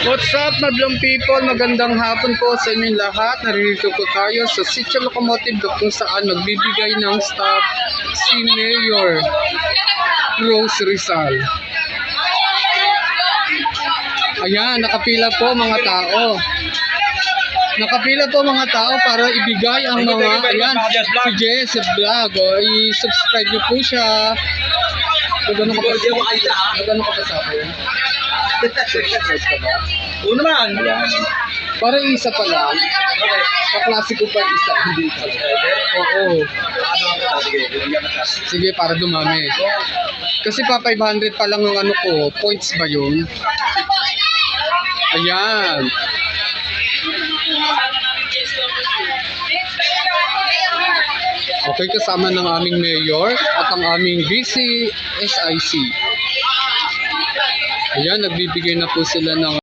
What's up, madlang people? Magandang hapon po sa inyong lahat. Naririto po tayo sa Sitio Locomotive kung saan nagbibigay ng stop si Mayor Rose Rizal. Ayan, nakapila po mga tao. Nakapila po mga tao para ibigay ang mga, ayan, si Jess Vlog. I-subscribe niyo po siya. Magano ka pa sa akin? Subscribe ka ba? Oo naman. Para isa pa lang. Kaklase ko pa isa. Hindi ka. Oo. Sige, para dumami. Kasi pa 500 pa lang ang ano ko. Points ba yun? Ayan. Okay, kasama ng aming mayor at ang aming VC SIC. Ayan, nagbibigay na po sila ng